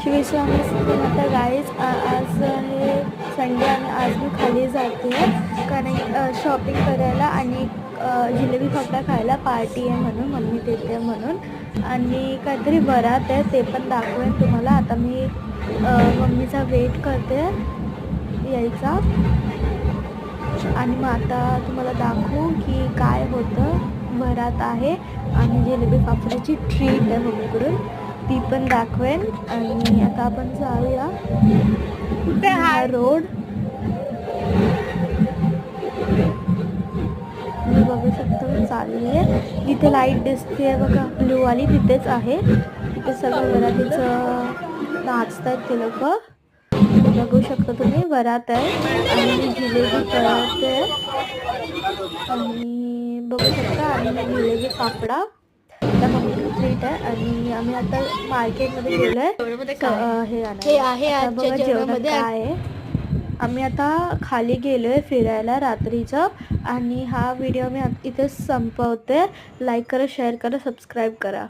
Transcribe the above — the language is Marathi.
श्री स्वामी समर्थ गाईज. आज हे संडे आणि आज मी खाली जाते कारण शॉपिंग करायला आणि जिलेबी फाफडा खायला पार्टी आहे म्हणून मम्मी देते म्हणून. आणि काहीतरी वरात आहे ते पण दाखवेन तुम्हाला. आता मी मम्मीचा वेट करते यायचा आणि मग आता तुम्हाला दाखवू की काय होतं. वरात आहे आणि जिलेबी फाफड्याची ट्रीट आहे मम्मीकडून, ती पण दाखवेन. आणि आता आपण जाऊया. हा रोड मी बघू शकतो चालली आहे. जिथे लाईट दिसते बघा ब्लू वाली तिथेच आहे. तिथे सगळं वरातीचं नाचतात ते लोक. बघू शकता तुम्ही वरात आहे आणि मी जिलेबी तळते आणि बघू शकता. आणि जिलेबी फाफडा त्या मम्मीची ट्रीट आहे. आणि आम्ही आता मार्केटमध्ये गेलोय हे आहे आता बघा जेवणामध्ये काय आहे. आम्ही आता खाली गेलोय फिरायला रात्रीचं. आणि हा व्हिडिओ मी इथे संपवते. लाईक करा, शेअर करा, सबस्क्राईब करा.